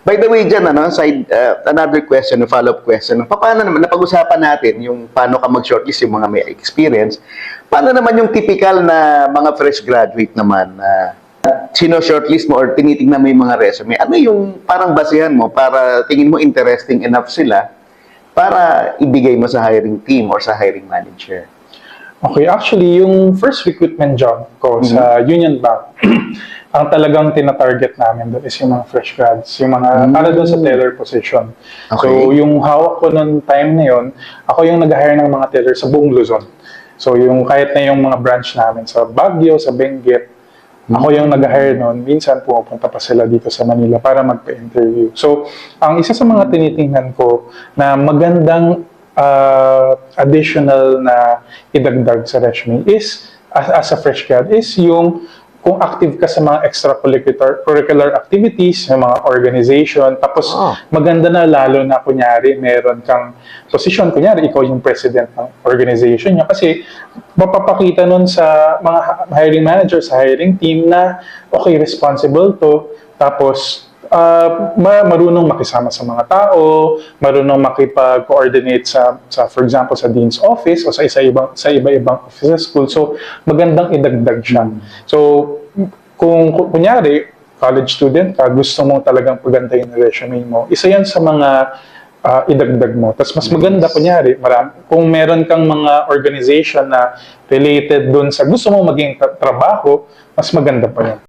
By the way, dyan, another question, a follow-up question. Paano naman, napag-usapan natin yung paano ka mag-shortlist yung mga may experience. Paano naman yung typical na mga fresh graduate naman na sino-shortlist mo or tinitingnan mo yung mga resume? Ano yung parang basehan mo para tingin mo interesting enough sila para ibigay mo sa hiring team or sa hiring manager? Okay, actually, yung first recruitment job ko sa Union Bank, ang talagang tina-target namin doon is yung mga fresh grads, yung mga para doon sa teller position. Okay. So, yung hawak ko noong time na yun, ako yung nag-hire ng mga teller sa buong Luzon. So, yung kahit na yung mga branch namin sa Baguio, sa Benguet, ako yung nag-hire noon. Minsan pumunta pa sila dito sa Manila para magpa-interview. So, ang isa sa mga tinitingnan ko na magandang additional na idagdag sa resume is, as a fresh grad, is yung kung active ka sa mga extracurricular activities, sa mga organization, tapos maganda na lalo na kunyari meron kang position, kunyari ikaw yung president ng organization niya kasi mapapakita nun sa mga hiring manager, sa hiring team na okay, responsible to, tapos marunong makisama sa mga tao, marunong makipag-coordinate sa for example sa dean's office o sa iba-ibang office school. So magandang idagdag siya. So kung kunyari college student ka, gusto mo talagang pagandahin ang resume mo, isa yan sa mga idagdag mo. Tapos mas maganda kunyari, kung meron kang mga organization na related dun sa gusto mo maging trabaho, mas maganda pa yan.